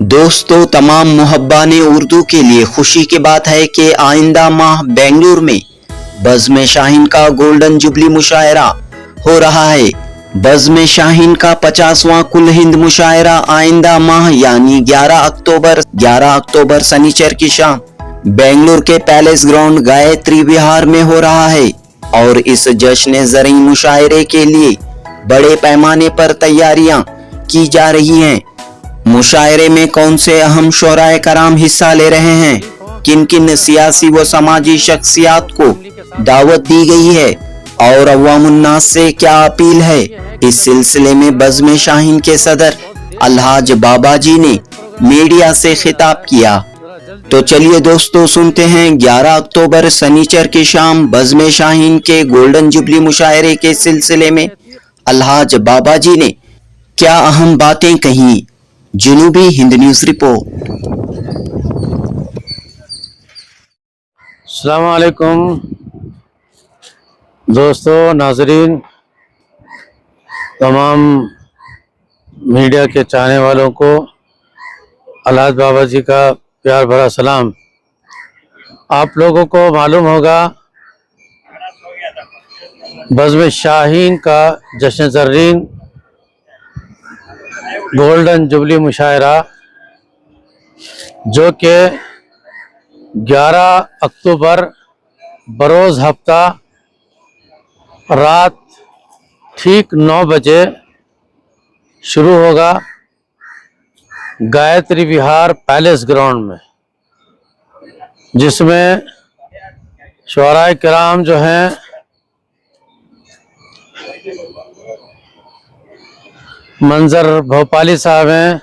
दोस्तों, तमाम मुहब्बान उर्दू के लिए खुशी की बात है कि आइंदा माह बेंगलुरु में बज़्म शाहीन का गोल्डन जुबली मुशायरा हो रहा है। बज़्म शाहीन का 50वां कुल हिंद मुशायरा आइंदा माह यानी 11 अक्टूबर शनिचर की शाम बेंगलुरु के पैलेस ग्राउंड गायत्री विहार में हो रहा है। और इस जश्न ज़रई मुशायरे के लिए बड़े पैमाने पर तैयारियां की जा रही हैं। मुशायरे में कौन से अहम शोराए कराम हिस्सा ले रहे हैं, किन किन सियासी व समाजी शख्सियात को दावत दी गई है और अवामुन्नास से क्या अपील है, इस सिलसिले में बज़्म शाहीन के सदर अलहाज बाबाजी ने मीडिया से खिताब किया। तो चलिए दोस्तों, सुनते हैं 11 अक्टूबर शनिचर की शाम बज़्म शाहीन के गोल्डन जुबली मुशायरे के सिलसिले में अलहाज बाबाजी ने क्या अहम बातें कही। जनूबी हिंद न्यूज़ रिपोर्ट। अस्सलाम वालेकुम दोस्तों, नाजरीन, तमाम मीडिया के चाहने वालों को अलहाज बाबा जी का प्यार भरा सलाम। आप लोगों को मालूम होगा बज़्म शाहीन का जश्न ज़र्रीन गोल्डन जुबली मुशायरा जो कि 11 अक्टूबर बरोज़ हफ्ता रात ठीक 9 बजे शुरू होगा गायत्री विहार पैलेस ग्राउंड में, जिसमें शुअराए किराम जो हैं मंजर भोपाली साहब हैं,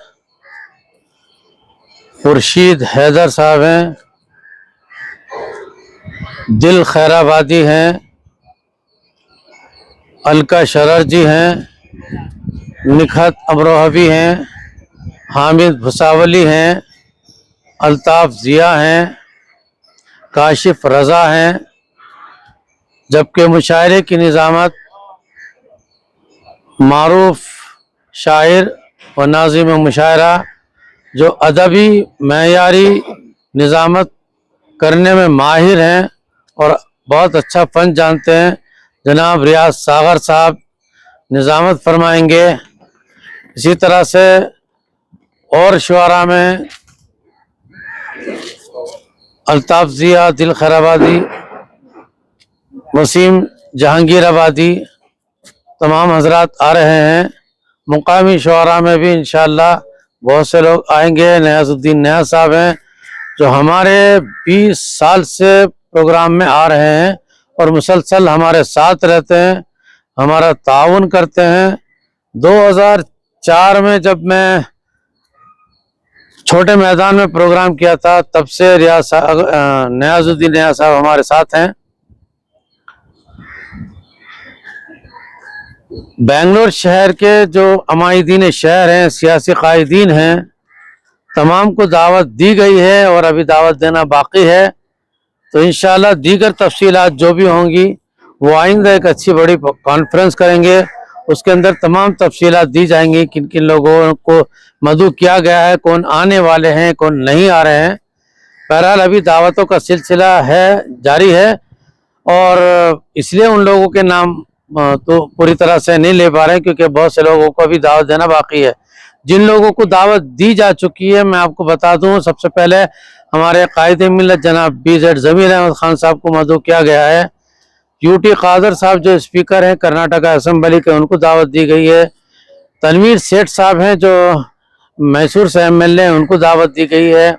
खुर्शीद हैदर साहब हैं, दिल खैराबादी हैं, अलका शरर जी हैं, निखत अमरोहवी हैं, हामिद भुसावली हैं, अल्ताफ़ ज़िया हैं, काशिफ रज़ा हैं। जबकि मुशायरे की निज़ामत मारूफ शायर व नाज़िम मुशायरा जो अदबी मेयारी निज़ामत करने में माहिर हैं और बहुत अच्छा फ़न जानते हैं, जनाब रियाज सागर साहब निज़ामत फरमाएंगे। इसी तरह से और शुआरा में अल्ताफ़ ज़िया, दिल खैराबादी, वसीम जहांगीर आबादी तमाम हजरात आ रहे हैं। मुकामी शुआरा में भी इंशाअल्लाह बहुत से लोग आएंगे। नियाज़ुद्दीन नया साहब हैं जो हमारे 20 साल से प्रोग्राम में आ रहे हैं और मुसलसल हमारे साथ रहते हैं, हमारा ताउन करते हैं। 2004 में जब मैं छोटे मैदान में प्रोग्राम किया था, तब से नियाज़ुद्दीन नया साहब हमारे साथ हैं। बेंगलुरु शहर के जो अमायदीन शहर हैं, सियासी कायदीन हैं, तमाम को दावत दी गई है और अभी दावत देना बाकी है। तो इंशाअल्लाह दीगर तफसीलात जो भी होंगी वो आइंदा एक अच्छी बड़ी कॉन्फ्रेंस करेंगे, उसके अंदर तमाम तफसीलात दी जाएंगी, किन किन लोगों को मदऊ किया गया है, कौन आने वाले हैं, कौन नहीं आ रहे हैं। बहरहाल अभी दावतों का सिलसिला है, जारी है, और इसलिए उन लोगों के नाम तो पूरी तरह से नहीं ले पा रहे हैं क्योंकि बहुत से लोगों को अभी दावत देना बाकी है। जिन लोगों को दावत दी जा चुकी है मैं आपको बता दूं, सबसे पहले हमारे कायद मिल्लत जनाब BZ ज़मीर अहमद खान साहब को मदऊ किया गया है। UT कादर साहब जो स्पीकर हैं कर्नाटका असम्बली के, उनको दावत दी गई है। तनवीर सेठ साहब हैं जो मैसूर से MLA हैं, उनको दावत दी गई है।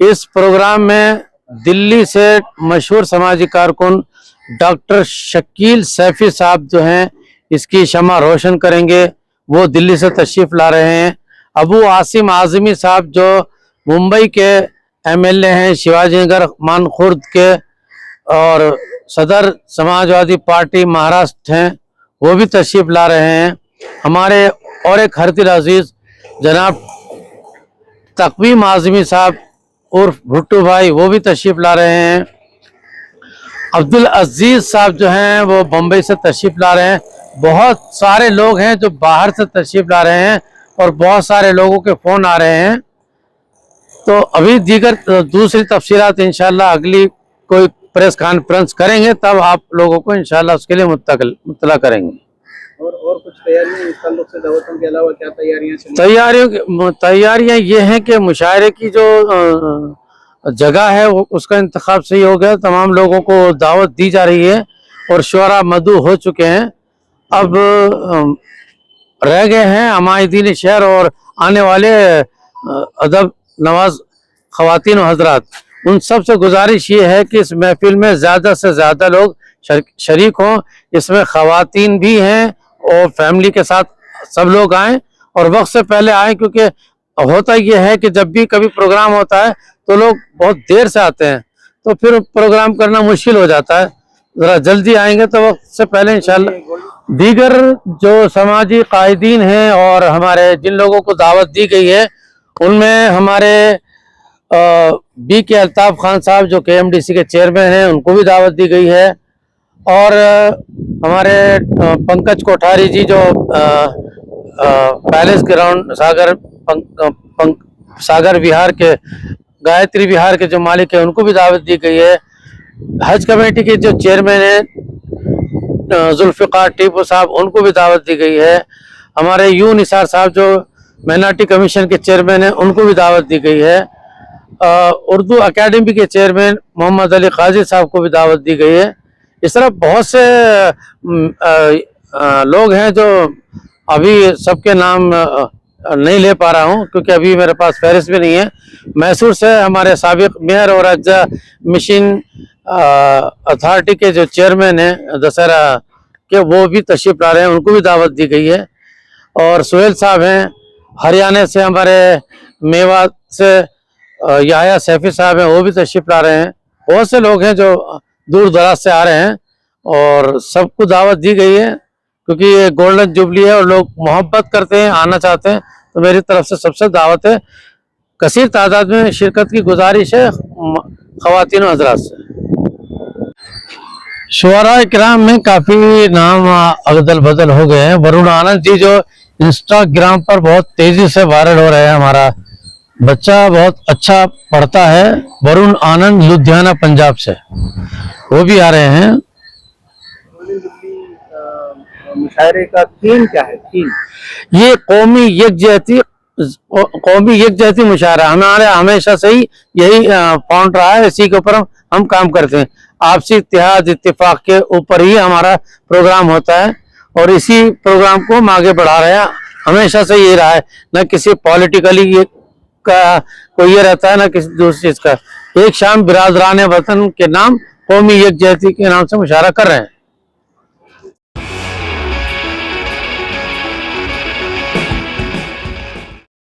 इस प्रोग्राम में दिल्ली से मशहूर समाजी कारकुन डॉक्टर शकील सैफी साहब जो हैं इसकी शमा रोशन करेंगे, वो दिल्ली से तशरीफ़ ला रहे हैं। अबू आसिम आज़मी साहब जो मुंबई के MLA हैं, शिवाजी नगर मानखुर्द के, और सदर समाजवादी पार्टी महाराष्ट्र हैं, वो भी तशरीफ़ ला रहे हैं। हमारे और एक हरदिल अजीज़ जनाब तक़वीम आज़मी साहब उर्फ भुट्टू भाई, वो भी तशरीफ़ ला रहे हैं। अब्दुल अजीज़ साहब जो हैं वो बम्बई से तशरीफ़ ला रहे हैं। बहुत सारे लोग हैं जो बाहर से तशरीफ़ ला रहे हैं और बहुत सारे लोगों के फ़ोन आ रहे हैं। تو ابھی دیگر دوسری تفصیلات انشاءاللہ اگلی کوئی پریس کانفرنس کریں گے تب آپ لوگوں کو انشاءاللہ اس کے لیے مطلع کریں گے. اور کچھ تیاریاں اس تعلق سے دعوتوں کے علاوہ کیا تیاریاں چل تیاریاں یہ ہیں کہ مشاعرے کی جو جگہ ہے اس کا انتخاب صحیح ہو گیا. تمام لوگوں کو دعوت دی جا رہی ہے اور شعراء مدعو ہو چکے ہیں. اب رہ گئے ہیں عمائدین شہر اور آنے والے ادب نواز خواتین و حضرات. ان سب سے گزارش یہ ہے کہ اس محفل میں زیادہ سے زیادہ لوگ شریک ہوں. اس میں خواتین بھی ہیں اور فیملی کے ساتھ سب لوگ آئیں اور وقت سے پہلے آئیں, کیونکہ ہوتا یہ ہے کہ جب بھی کبھی پروگرام ہوتا ہے تو لوگ بہت دیر سے آتے ہیں تو پھر پروگرام کرنا مشکل ہو جاتا ہے. ذرا جلدی آئیں گے تو وقت سے پہلے انشاءاللہ. دیگر جو سماجی قائدین ہیں اور ہمارے جن لوگوں کو دعوت دی گئی ہے ان میں ہمارے بی کے الطاف خان صاحب جو کے ایم ڈی سی کے چیئرمین ہیں ان کو بھی دعوت دی گئی ہے, اور ہمارے پنکج کوٹھاری جی جو پیلس گراؤنڈ ساگر وہار کے گایتری وہار کے جو مالک ہیں ان کو بھی دعوت دی گئی ہے. حج کمیٹی کے جو چیئرمین ہیں ذوالفقار ٹیپو صاحب ان کو بھی دعوت دی گئی ہے. ہمارے یو نثار صاحب جو مائنارٹی کمیشن کے چیئرمین ہیں ان کو بھی دعوت دی گئی ہے. اردو اکیڈمی کے چیئرمین محمد علی قاضی صاحب کو بھی دعوت دی گئی ہے. اس طرح بہت سے لوگ ہیں جو ابھی سب کے نام نہیں لے پا رہا ہوں کیونکہ ابھی میرے پاس فہرست بھی نہیں ہے. میسور سے ہمارے سابق میئر اور اجزا مشین اتھارٹی کے جو چیئرمین ہیں دسہرہ کے وہ بھی تشریف لا رہے ہیں, ان کو بھی دعوت دی گئی ہے. اور سہیل صاحب ہیں ہریانہ سے, ہمارے میوات سے یحییٰ سیفی صاحب ہیں وہ بھی تشریف لا رہے ہیں. بہت سے لوگ ہیں جو دور دراز سے آ رہے ہیں اور سب کو دعوت دی گئی ہے کیونکہ یہ گولڈن جوبلی ہے اور لوگ محبت کرتے ہیں, آنا چاہتے ہیں. تو میری طرف سے سب سے دعوت ہے. کثیر تعداد میں شرکت کی گزارش ہے خواتین و حضرات سے. شعراء کرام میں کافی نام ادل بدل ہو گئے ہیں. ورون آنند جی جو انسٹاگرام پر بہت تیزی سے وائرل ہو رہے ہیں, ہمارا بچہ بہت اچھا پڑھتا ہے, ورون آنند لدھیانہ پنجاب سے, وہ بھی آ رہے ہیں. مشاعرے کا تھیم کیا ہے؟ تھیم یہ قومی یکجہتی مشاعرہ ہمارے ہمیشہ سے ہی یہی فاؤنڈ رہا ہے. اسی کے اوپر ہم کام کرتے ہیں. آپسی اتحاد اتفاق کے اوپر ہی ہمارا پروگرام ہوتا ہے اور اسی پروگرام کو ہم آگے بڑھا رہے ہیں. ہمیشہ سے یہ رہا ہے, نہ کسی پولیٹیکلی کا کوئی یہ رہتا ہے نہ کسی دوسری چیز کا. ایک شام برادران وطن کے نام قومی یکجہتی کے نام سے مشاعرہ کر رہے ہیں.